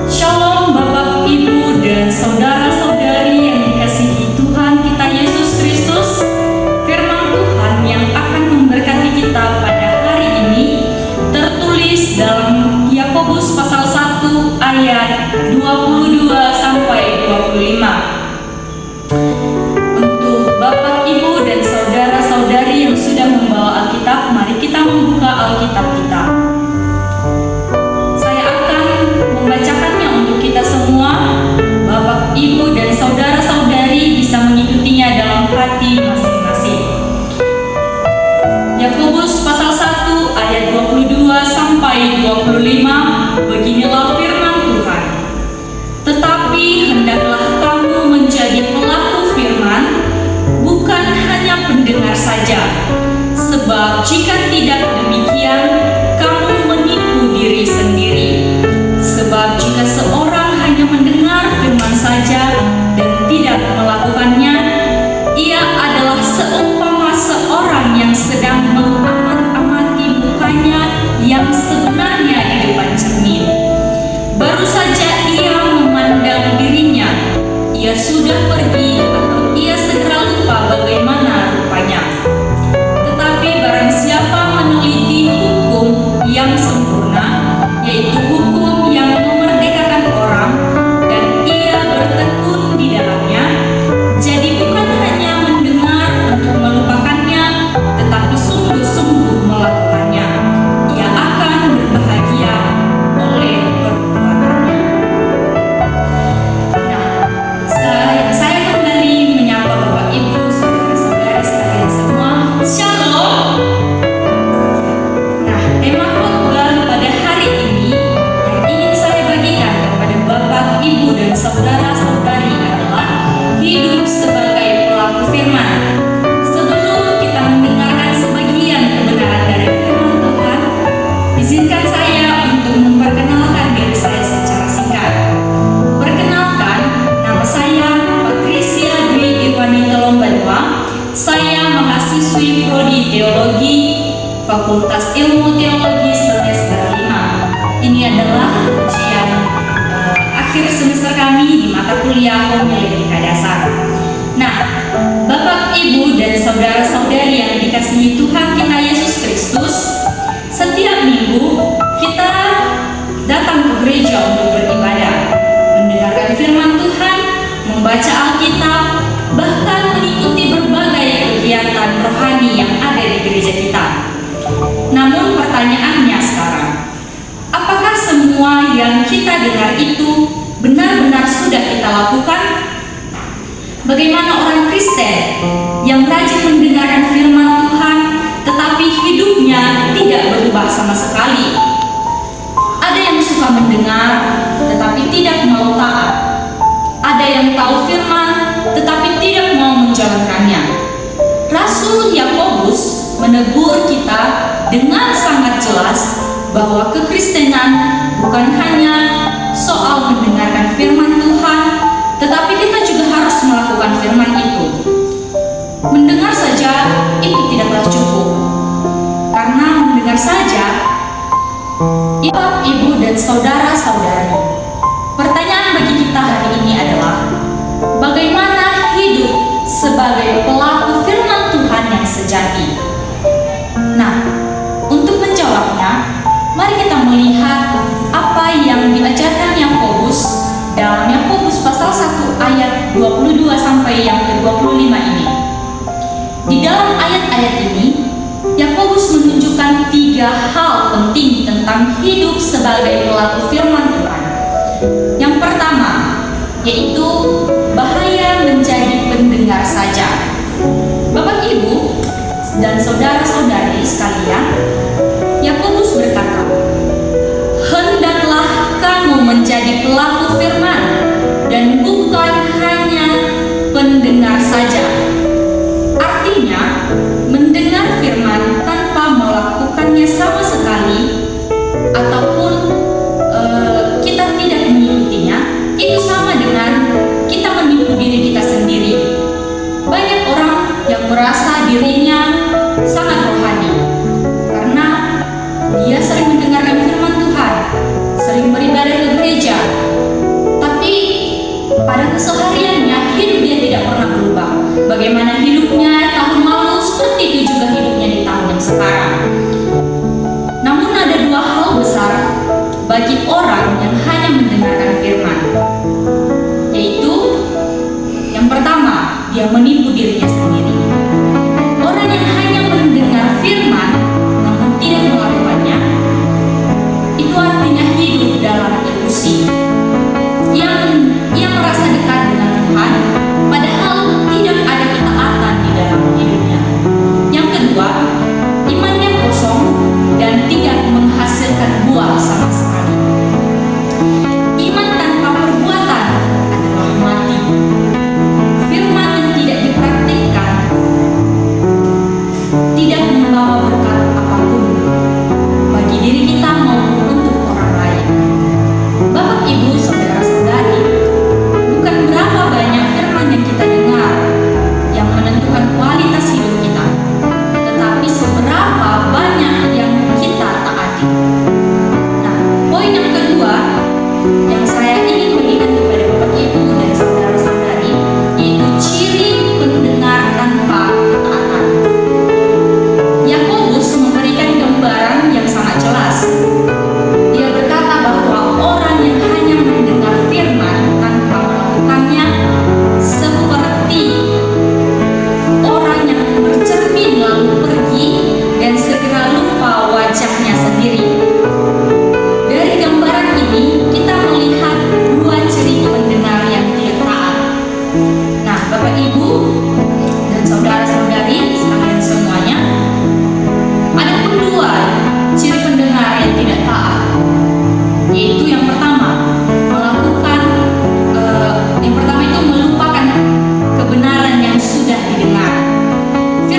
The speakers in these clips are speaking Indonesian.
Shalom Bapak, Ibu, dan saudara-saudari yang dikasihi Tuhan kita Yesus Kristus. Firman Tuhan yang akan memberkati kita pada hari ini tertulis dalam Yakobus pasal 1 ayat 22 sampai 25. Untuk Bapak, Ibu, dan saudara-saudari yang sudah membawa Alkitab, mari kita membuka Alkitab kita. Saya akan membacakannya untuk kita semua. Bapak, Ibu, dan saudara-saudari bisa mengikutinya dalam hati masing-masing. Yakobus pasal 1 ayat 22 sampai 25, beginilah firman Tuhan. Tetapi hendaklah kamu menjadi pelaku firman, bukan hanya pendengar saja. Sebab jika tidak demikian, kamu menipu diri sendiri. Sebab jika seorang hanya mendengar firman saja dan tidak melakukannya, ia adalah seumpama seorang yang sedang mengamat-amati mukanya yang sebenarnya di depan cermin. Baru saja ia memandang dirinya, ia sudah pergi atau ia segera lupa bagaimana rupanya. Tetapi barang siapa meneliti hukum yang sempurna, yaitu hukum yang memerdekakan orang, dan ia bertekun di dalamnya, jadi bukan hanya mendengar untuk melupakannya, tetapi sungguh-sungguh melakukannya, ia akan berbahagia oleh perbuatannya. Nah, saya kembali menyapa Bapak, Ibu, saudara-saudari sekalian semua. Shalom. Nah, tema khotbah pada hari ini yang ingin saya bagikan kepada Bapak, Ibu, dan saudara-saudari adalah hidup sebagai pelaku firman. Sebelum kita mendengarkan sebagian kebenaran dari firman Tuhan, izinkan saya untuk memperkenalkan diri saya secara singkat. Perkenalkan, nama saya Patricia Dwi Irwanita Lombanua. Saya mahasiswi Prodi Teologi Fakultas Ilmu Teologi semester 5. Ini adalah ujian akhir semester kami di mata kuliah homiletika dasar. Nah, Bapak, Ibu, dan saudara-saudari yang dikasihi Tuhan kita Yesus Kristus, setiap minggu kita datang ke gereja untuk beribadah, mendengarkan firman Tuhan, membaca Alkitab, bahkan mengikuti berbagai kegiatan rohani yang ada di gereja kita. Namun pertanyaannya sekarang, apakah semua yang kita dengar itu benar-benar sudah kita lakukan? Bagaimana orang Kristen yang rajin mendengarkan firman Tuhan tetapi hidupnya tidak berubah sama sekali? Ada yang suka mendengar tetapi tidak mau taat. Ada yang tahu firman tetapi tidak mau menjalankannya. Rasul Yakobus menegur kita dengan sangat jelas bahwa kekristenan bukan hanya soal mendengarkan firman Tuhan, tetapi kita juga harus melakukan firman itu. Mendengar saja itu tidaklah cukup, karena mendengar saja, Bapak, Ibu, dan saudara-saudari, pertanyaan bagi kita hari ini adalah bagaimana hidup sebagai pelaku firman Tuhan yang sejati. Nah, untuk menjawabnya, mari kita melihat apa yang diajarkan Yakobus dalam Yakobus pasal 1 ayat 22 sampai yang ke-25 ini. Di dalam ayat-ayat ini, Yakobus menunjukkan 3 hal penting tentang hidup sebagai pelaku firman Tuhan. Yang pertama, yaitu bahaya menjadi pendengar saja. Bapak, Ibu, dan saudara-saudari sekalian, Yakobus berkata, hendaklah kamu menjadi pelaku firman dan bukan hanya pendengar saja. Artinya, mendengar firman tanpa melakukannya sama sekali ataupun kita tidak mengikutinya, itu sama dengan kita menipu diri kita sendiri. Banyak orang yang merasa dirinya sangat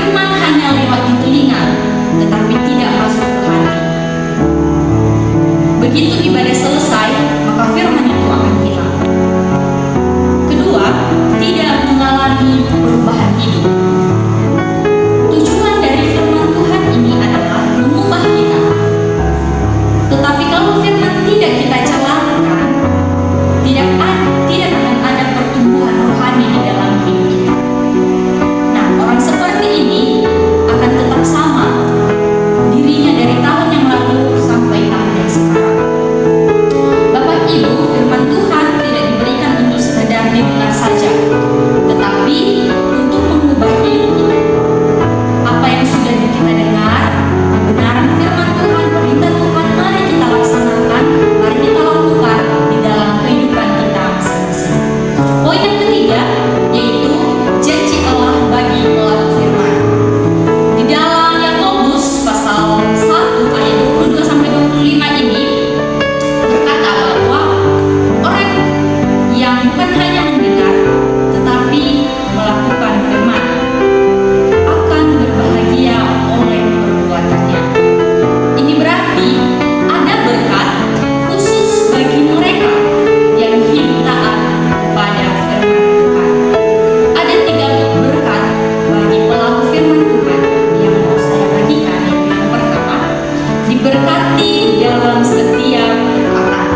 firman hanya lewat di telinga, tetapi tidak masuk ke hati. Begitu ibadah selesai, maka firman itu akan hilang. Kedua, tidak mengalami perubahan hidup. Tujuan dari firman Tuhan ini adalah mengubah kita. Tetapi kalau firman tidak kita jalankan, tidak akan ada pertumbuhan rohani di dalam hidup kita. Nah, orang seperti ini akan tetap sama dirinya dari tahun yang lalu sampai tahun yang sekarang. Bapak Ibu, firman Tuhan tidak diberikan untuk sekedar didengar saja, tetapi untuk mengubah hidup kita. Apa yang sudah kita dengar, kebenaran firman Tuhan, perintah Tuhan, mari kita laksanakan, mari kita lakukan di dalam kehidupan kita masing-masing. Poin yang ketiga yaitu janji Allah bagi pelaku firman. Di dalam Yakobus pasal 1 ayat 22 sampai 25 ini berkata bahwa orang yang bukan hanya mendengar tetapi melakukan firman akan berbahagia oleh perbuatannya. Ini berarti ada berkat khusus bagi mereka yang hidup taat pada firman Tuhan. Ada 3 berkat bagi pelaku firman Tuhan yang mau saya bagikan. Yang pertama, diberkati dalam setiap taat.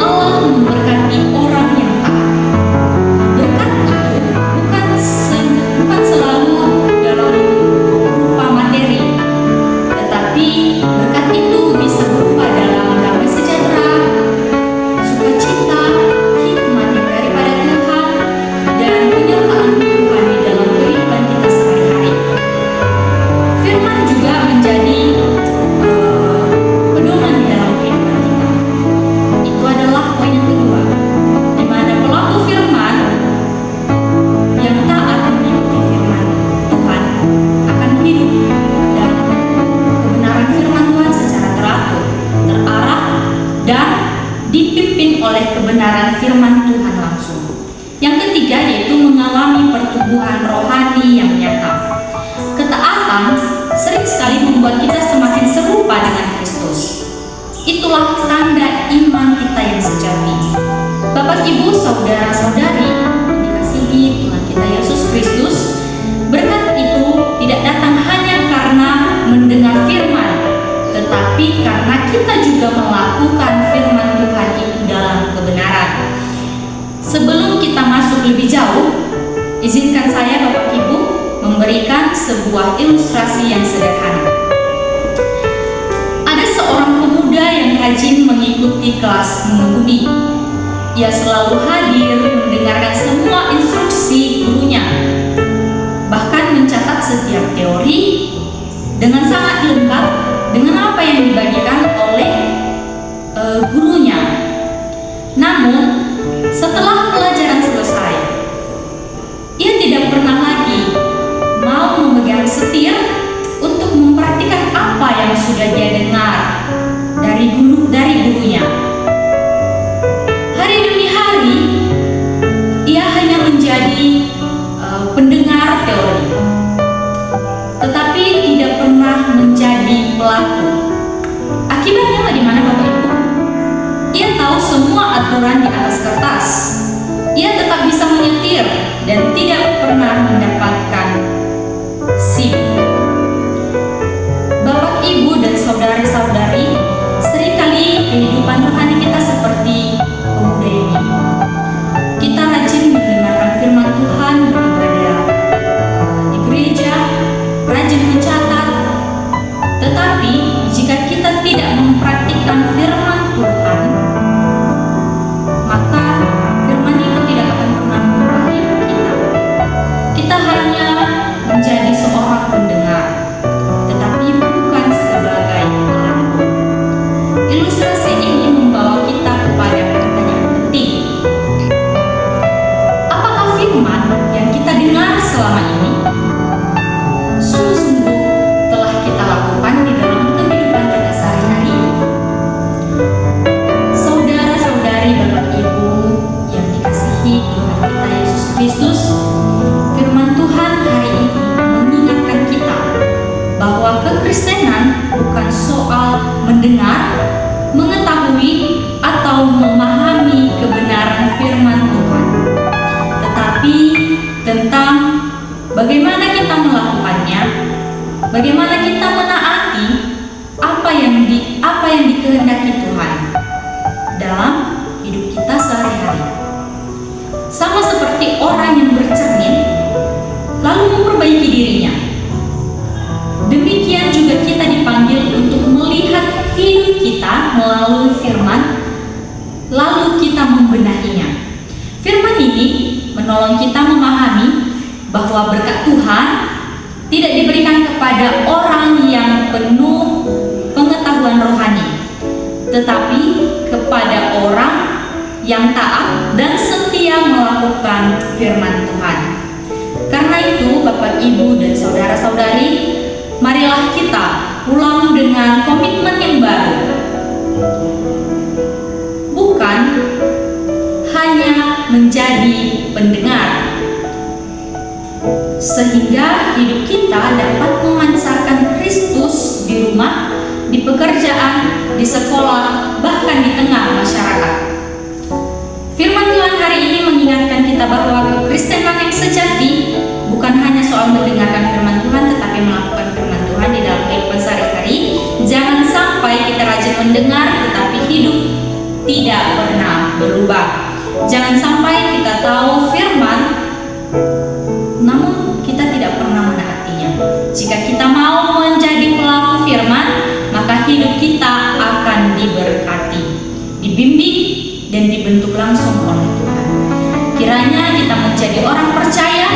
Allah memberkati orang yang taat. Berkat itu bukan selalu dalam rupa materi, tetapi berkat itu bisa berupa dalam damai sejahtera, sukacita, hikmat yang daripada Tuhan, dan penyertaan Tuhan di dalam kehidupan kita sehari-hari. Firman juga menjadi pedoman di dalam kehidupan kita. Itu adalah poin yang kedua, di mana pelaku firman yang taat mengikuti firman Tuhan akan hidup dalam kebenaran firman Tuhan secara teratur, terarah, dan dipimpin oleh kebenaran firman Tuhan langsung. Yang ketiga yaitu mengalami pertumbuhan rohani yang nyata. Ketaatan sering sekali membuat kita semakin serupa dengan Kristus. Itulah tanda iman kita yang sejati. Bapak, Ibu, saudara-saudari dikasihi Tuhan kita Yesus Kristus, berkat itu tidak datang hanya karena mendengar firman, tetapi karena kita juga melakukan firman Tuhan itu dalam kebenaran. Sebelum kita masuk lebih jauh, izinkan saya Bapak Ibu memberikan sebuah ilustrasi yang sederhana. Ada seorang pemuda yang rajin mengikuti kelas mengemudi. Ia selalu hadir mendengarkan semua instruksi gurunya, bahkan mencatat setiap teori dengan sangat lengkap dengan apa yang dibagikan oleh gurunya. Namun setelah pelajaran selesai, ia tidak pernah lagi mau memegang setir untuk mempraktikkan apa yang sudah dia dengar dari gurunya. Hari demi hari ia hanya menjadi pendengar teori, tetapi tidak pernah menjadi pelaku. Akibatnya bagaimana Bapak Ibu? Ia tahu semua aturan di atas kertas. Ia tetap bisa menyetir dan tidak pernah mendapatkan SIM. Bapak, Ibu, dan saudari-saudari, seringkali kehidupan rohani kita seperti pemuda ini. Kita rajin mendengarkan firman Tuhan, beribadah di gereja, rajin mencatat. Tetapi jika kita tidak mempraktikkan firman Tuhan, maka firman itu tidak akan pernah mengubah hidup kita. Kita hanya bagaimana kita menaati apa yang dikehendaki Tuhan dalam hidup kita sehari-hari. Sama seperti orang yang bercermin lalu memperbaiki dirinya, demikian juga kita dipanggil untuk melihat hidup kita melalui firman, lalu kita membenahinya. Firman ini menolong kita memahami bahwa berkat Tuhan tidak diberikan kepada orang yang penuh pengetahuan rohani, tetapi kepada orang yang taat dan setia melakukan firman Tuhan. Karena itu, Bapak, Ibu, dan saudara-saudari, marilah kita pulang dengan komitmen yang baru. Bukan hanya menjadi pendengar, sehingga hidup kita dapat memancarkan Kristus di rumah, di pekerjaan, di sekolah, bahkan di tengah masyarakat. Firman Tuhan hari ini mengingatkan kita bahwa kekristenan yang sejati bukan hanya soal mendengarkan firman Tuhan, tetapi melakukan firman Tuhan di dalam kehidupan sehari-hari. Jangan sampai kita rajin mendengar tetapi hidup tidak pernah berubah. Jangan sampai kita tahu firman namun kita tidak pernah menaatinya. Jika kita mau menjadi pelaku firman, maka hidup kita akan diberkati, dibimbing, dan dibentuk langsung oleh Tuhan. Kiranya kita menjadi orang percaya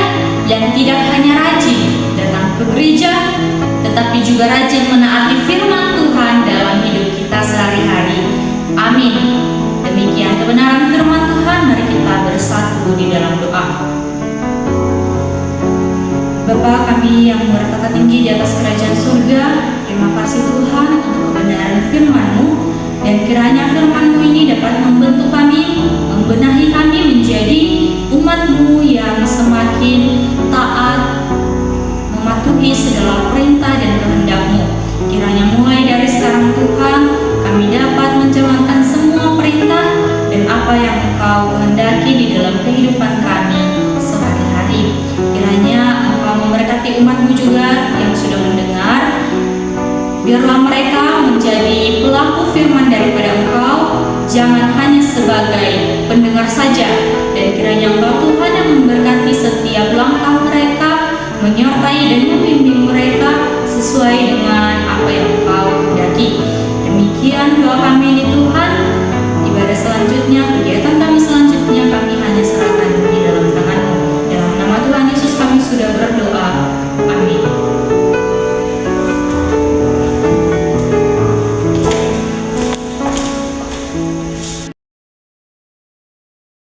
yang tidak hanya rajin datang ke gereja, tetapi juga rajin menaati firman Tuhan dalam hidup kita sehari-hari. Amin. Demikian kebenaran firman Tuhan. Mari kita bersatu di dalam doa. Bapa kami yang bertata tinggi di atas kerajaan surga, terima kasih Tuhan untuk kebenaran firman-Mu, dan kiranya firman-Mu ini dapat membentuk kami, membenahi kami menjadi umat-Mu yang semakin taat, mematuhi segala perintah dan kehendak-Mu. Kiranya mulai dari sekarang Tuhan, kami dapat menjalankan semua perintah dan apa yang Engkau kehendaki di dalam kehidupan kami sehari-hari. Kiranya memberkati umat-Mu juga yang sudah mendengar. Biarlah mereka menjadi pelaku firman daripada Engkau, jangan hanya sebagai pendengar saja. Dan kiranya Engkau Tuhan yang memberkati setiap langkah mereka, menyertai dan membimbing mereka sesuai dengan apa yang Engkau kehendaki. Demikian doa kami ini Tuhan. Ibadah selanjutnya